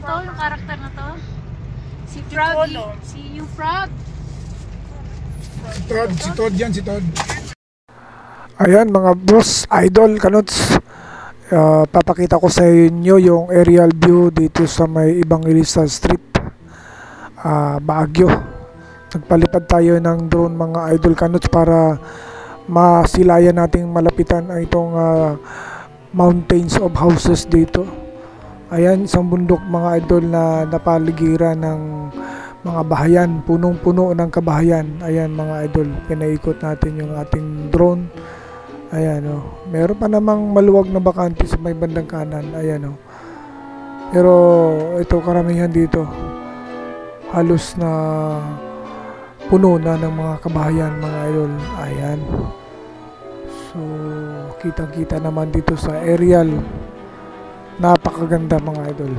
to, yung karakter na to. Si Froggy. Si yung Frog. Si Todd yan, si Todd. Ayan mga boss, idol, kanots. Papakita ko sa inyo yung aerial view dito sa may Evangelista Street, Baguio. Nagpalipad tayo ng drone mga idol, kanots, para masilayan nating malapitan ang itong mountains of houses dito. Ayan, isang bundok mga idol na napaligiran ng mga bahayan, punong-puno ng kabahayan. Ayan mga idol, pinaikot natin yung ating drone. Ayan o, meron pa namang maluwag na bakante sa may bandang kanan. Ayan o, pero ito karamihan dito halos na puno na ng mga kabahayan mga idol. Ayan, so kitang-kita naman dito sa aerial, napakaganda mga idol.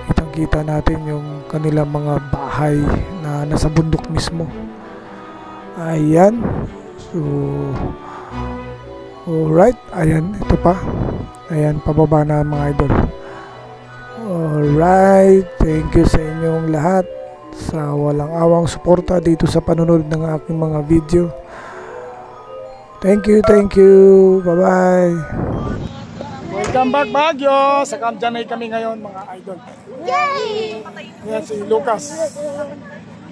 Kitang-kita natin yung kanilang mga bahay na nasa bundok mismo. Ayan, so alright, ayan, ito pa. Ayan, pababa na mga idol. Alright, thank you sa inyong lahat sa walang awang suporta dito sa panunod ng aking mga video. Thank you, bye-bye. Welcome back Baguio! Sa Camp Janay kami ngayon mga idol. Yay! Ayan si Lucas.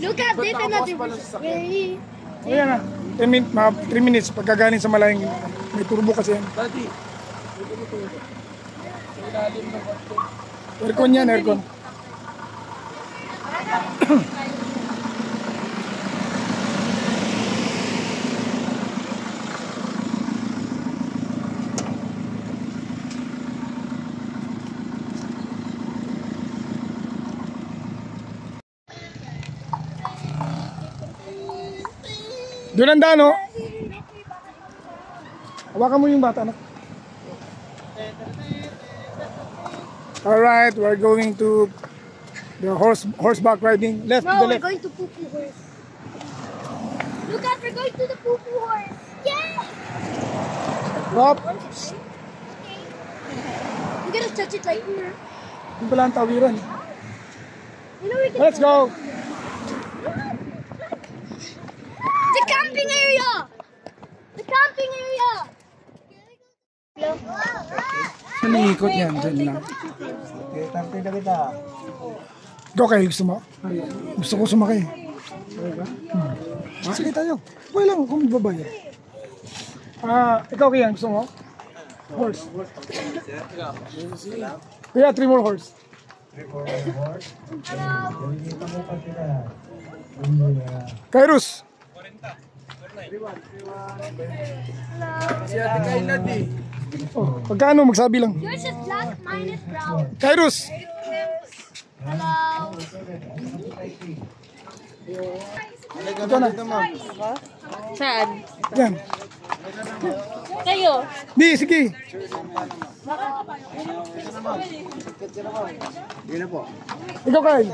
Lucas, dito natin. Yay! Ayan na, 3 minutes pagkagaling sa malayang. May turbo kasi yan. Aircon yan, aircon. Doon ang daan, oh. Hawakan mo yung bata, anak. Alright, we're going to the horseback riding. Left, to the left. We're going to poo-poo horse. Look out, we're going to the poo-poo horse. Yeah! Stop. Okay. You gotta touch it like here. Yung pala ang tawiran. You know we can. Let's go. The camping area! The camping area! Saan ikot yan? Diyan lang. Go kayo, gusto mo? Gusto ko sumakay. Sige tayo. Okay lang kung magbabaya. Ikaw kaya, gusto mo? Horse. Kaya 3 more horse. Kairos. Si Ate Kayla di. Oh, pagkano magsabi lang? Yours is black, mine is brown. Kairos. Hello. Ito na. Saan? Yan. Kayo. Di, sige. Ikaw Kyle.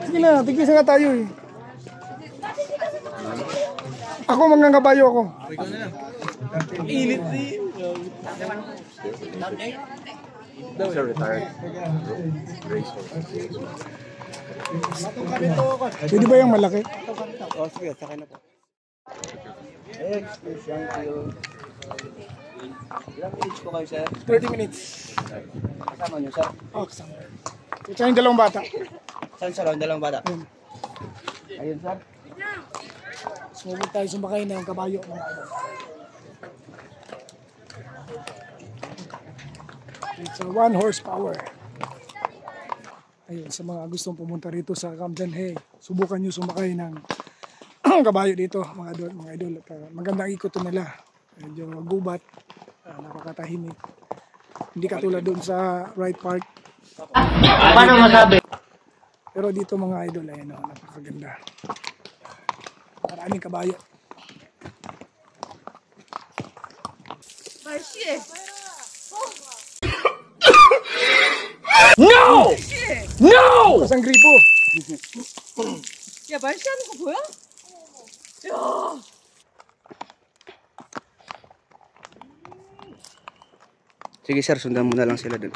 Sige na, tigisa nga tayo eh. Ako mangangabayo ako. Init din. He's a retired Pwede ba yung malaki? Oh, sige, sakay na po. Ilang minutes po kayo, sir? 30 minutes. Kasama nyo, sir? Oh, kasama. Ito yung dalawang bata. Saan sa lawan? Dalawang bata? Ayun, sir. Sumubog tayo sumakay ng kabayo. It's a 1 horsepower. Ayun, sa mga gustong pumunta rito sa Camp Janay, subukan nyo sumakay ng kabayo dito, mga idol. At, magandang ikot nila. Medyo gubat, napakatahimik. Hindi katulad doon sa Wright Park. Paano masabi? Pero dito mga idol, ayun, napakaganda. Maraming kabayo. No! No! Isang gripo. 야, 말씨하는 거 보여? 야. Sige, sir. Sundan mo na lang sila dun.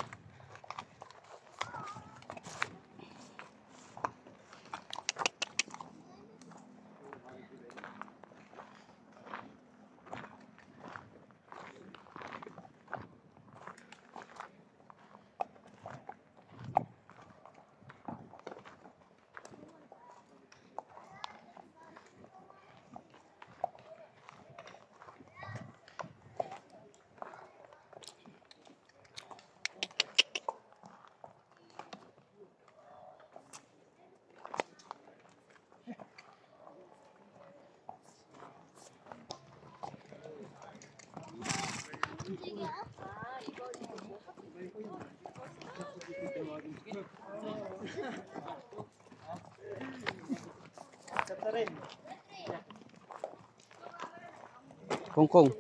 Kongkong.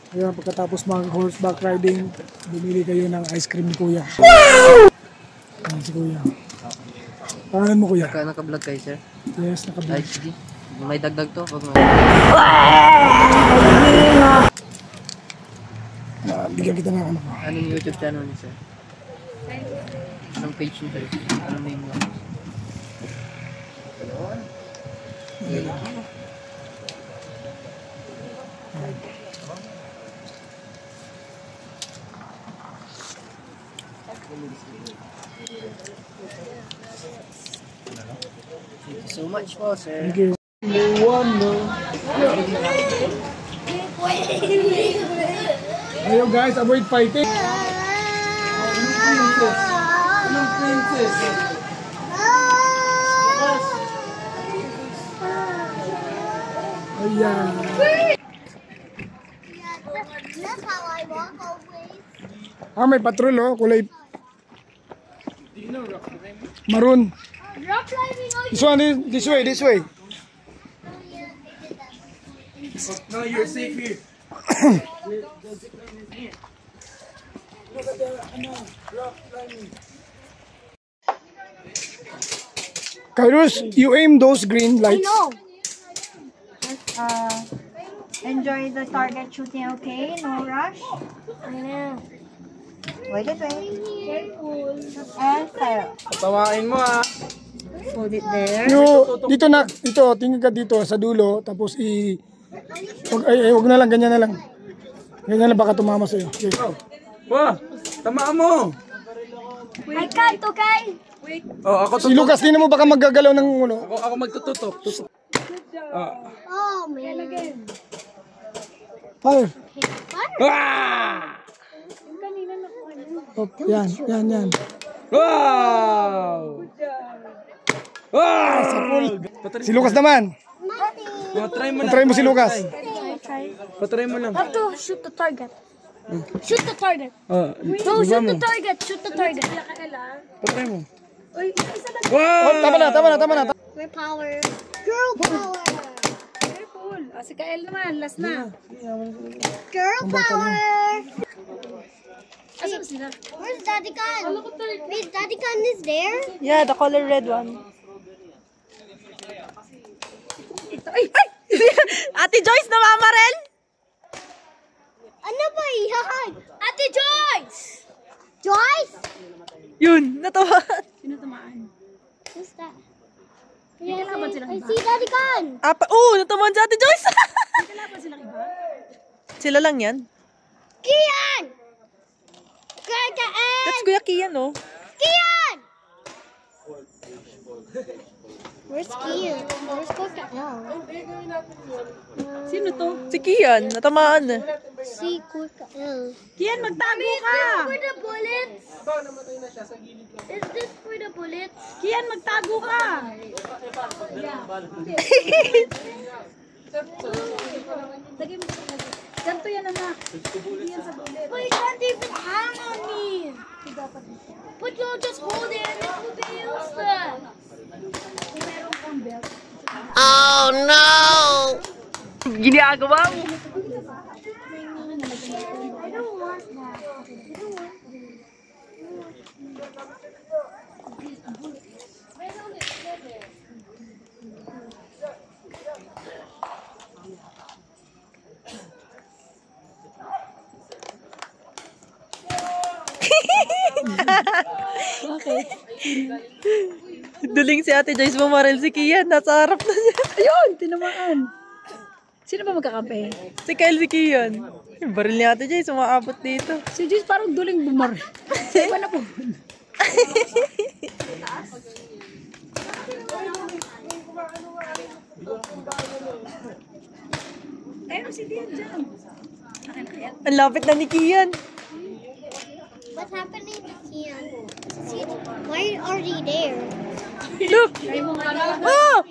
Ayan, pagkatapos mag horseback riding, bumili kayo ng ice cream ni Kuya. Ayan si Kuya. Pangalan mo Kuya? Naka-vlog kayo, sir? Yes, nakablog. Ay, sige. May dagdag to. Pag Bigyan kita ng ano ko. anong YouTube channel niyo, sir? Anong page niyo, sir? Anong name mo? Thank you so much po, sir. Thank you. Ayo guys, avoid fighting. Anong princess? Ayan. That's how I walk always. Ah, may patrol oh, kulay maroon. Rock climbing, oh, This one is this way, this way. yeah, I did that. No, you're safe here. Kairos, you aim those green lights. No. Enjoy the target shooting, okay? No rush. I know. Wait, wait. Careful. And fire. Tawain mo ah. Hold it there. Dito na, dito, tingin ka dito sa dulo, tapos wag na lang, ganyan na lang. Ganyan na baka tumama sa'yo. Okay. Wah, tamaan mo. I can't, okay? Oh, ako Si Lucas, di na mo baka maggagalaw ng ulo. Ako magtututok. Oh, man. Fire. Ah! Oh, yan, yan, yan. Wow! Wow! Si Lucas naman. Try mo lang. Try mo si Lucas. Patry mo lang. Have to shoot the target. Shoot the target. Oh, No, shoot the target. Shoot the target. patry mo. Oh, tama na, tama na, tama na. My power. Girl power. Careful. Si Kael naman, last na. Girl power. Asan sila? Where's Daddy Khan? Wait, Daddy Khan is there? Yeah, the color red one. Ito, ay! Ate Joyce, namamarel! Ano ba yan? Ate Joyce! Joyce? Yun, natawa. Sino tamaan? Who's that? Kailangan silang I iba? see Daddy Khan. Natamaan si Ate Joyce. Kailangan silang iba? Sila lang yan. Kian! Kakain! That's Kuya Kian, no? Kian! Where's Kian? Where's Kakain? Sino to? Si Kian, natamaan. Si Kakain. Kian, magtago ka! For the bullets? Is this for the bullets? Kian, magtago ka! Ganto yan, anak. But you can't even hang on me. But you'll just hold it and it will be useless. Ginagawa mo. I don't want that. Duling si Ate Joyce mamaril si Kian. Nasa harap na niya. Ayun, tinamaan. Sino ba magkakampi? Si Kyle, si Kian. Yung baril ni Ate Joyce, umaabot dito. Si Joyce parang duling bumaril. Iba na po. Ang lapit na ni Kian. What's happening to Kian? Why are they there? Look! Oh!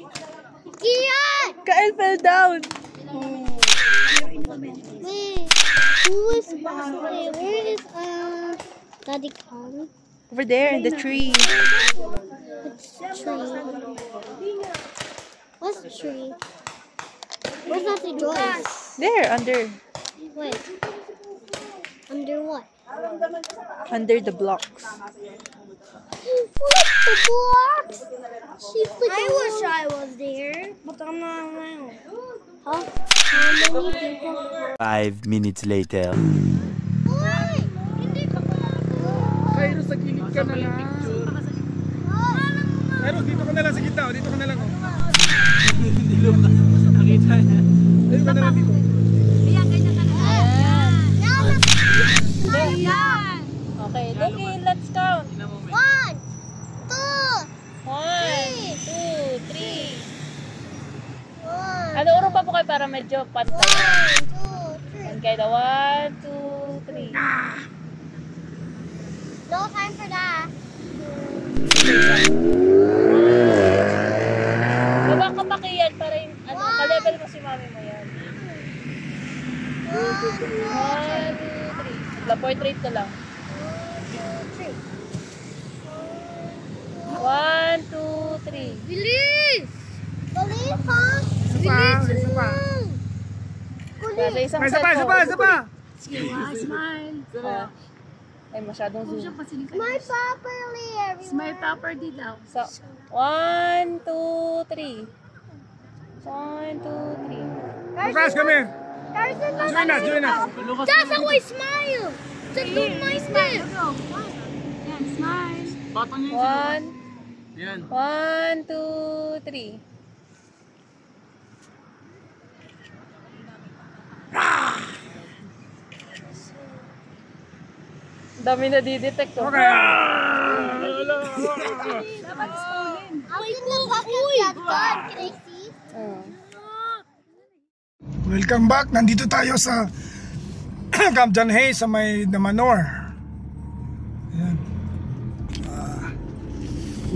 Kian! Kyle fell down. Wait, where is Daddy Kong? Over there in the tree. Which tree? What's the tree? Where's Daddy Joyce? There, under. Wait. Under what? Under the blocks. What the blocks? I wish I was there, but I'm not around. Huh? How many people? 5 minutes later. Why? Hindi ka pala. Kairos, sa gilid ka na lang. Kairos, dito ka na lang sa gitna. Dito ka na lang. Nakita niya. Dito ka na lang dito. Okay, Lucky, let's count. 1, 2, 1, 2, 3. 1, Ano oras pa po kayo para medyo pantay? 1, 2, 3. Okay, 1, 2, 3. No time for that. Baba ka pa Kian para yung ka-level mo si mami mo yan. 1, 2, 3. Portrait ko lang. 1, 2, 3. Bilis! Bilis, ha? Isa pa. Grabe, isang Isa set pa, ko. isa pa, isa pa. Oh. Ay, masyadong zoom. Smile properly, everyone. Smile properly daw. So, 1, 2, 3. 1, 2, 3. Bukas kami. Carson, Join us, join us. that's how I smile. Just do my smile. 1, 2, 3. Dami na di-detect ko. Okay. I'll in the bucket, God. Can I see? Welcome back. Nandito tayo sa Camp John Hay sa may Damanor. Ayan.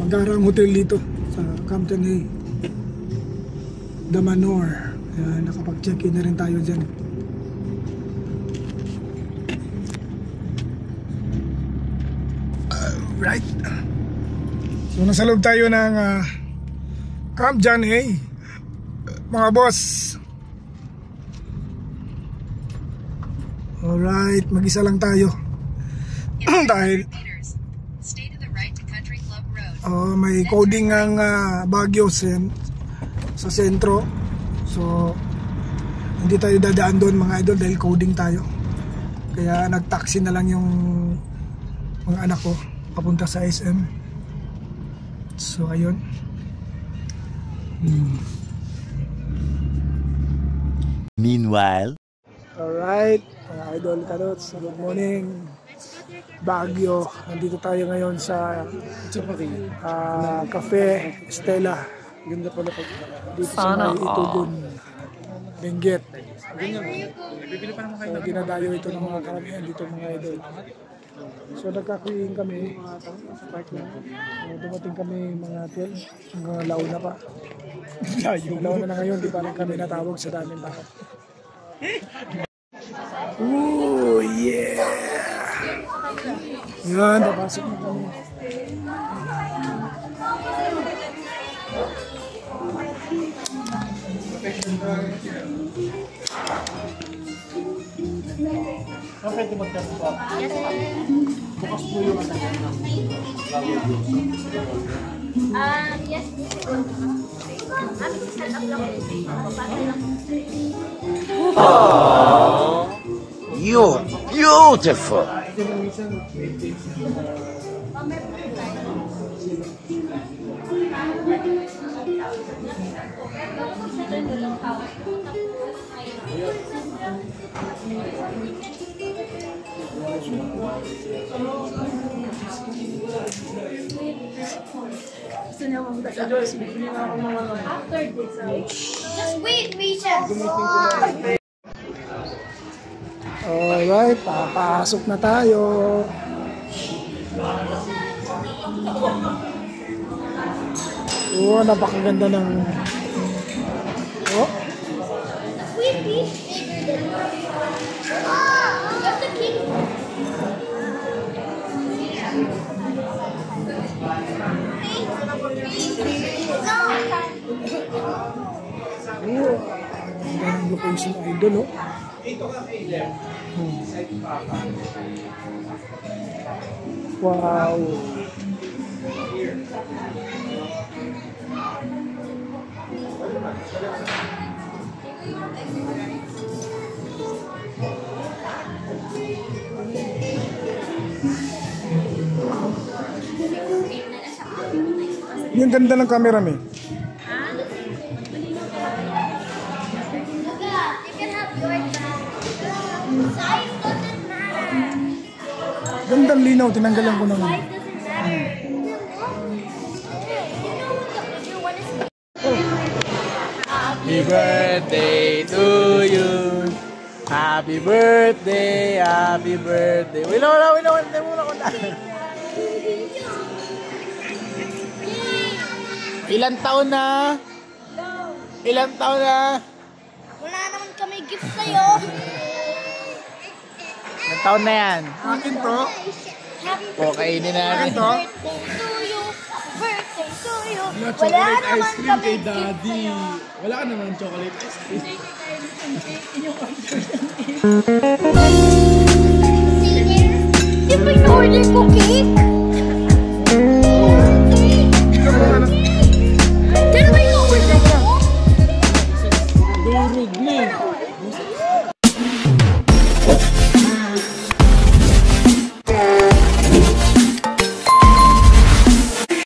Mag-aarang hotel dito sa Camp John Hay. Damanor. Ayan, nakapag-check-in na rin tayo dyan. Right. So nasa loob tayo ng Camp John Hay. Mga boss. Alright, mag-isa lang tayo. Dahil may coding ang Baguio sa sentro. So hindi tayo dadaan doon mga idol dahil coding tayo. Kaya nag-taxi na lang yung mga anak ko papunta sa SM. So ayun. Meanwhile, Alright, mga idol kanots, good morning Baguio. Nandito tayo ngayon sa Cafe Stella. Ganda pala pag Dito sa may Itugon, Benguet. So dinadayo ito ng mga karamihan dito mga idol. So nagkakuyin kami. Dumating kami mga 12 hanggang alauna pa. Alauna na ngayon, di pa rin kami natawag sa daming tao. Ooh, yeah! Yan, papasok na kami. Yes. Set up lang. you're beautiful. Just wait, Rachel. Alright, papasok na tayo. Oh, napakaganda ng... Oh, Wait, wait. Ah, that's the king. oh. Ang ganda ng location, idol, oh. Wow. Yung ganda ng camera, me. You can have your back. Size doesn't matter. Ganda linaw, tinanggalan ko naman. Size doesn't matter. You know what the bigger one is? Happy birthday to you. Happy birthday, happy birthday. Wala, hindi muna ko na. Ilang taon na? Ilang taon na? Wala naman kami gift sa'yo. Ilang taon na yan? Akin to. Happy O, kainin natin. birthday to you. Birthday to you. Wala Chocolate naman ice cream kami kay gift Daddy. sa'yo. Wala ka naman chocolate ice cream. Di ba in-order ko cake? Di ba in-order ko? Durog na eh.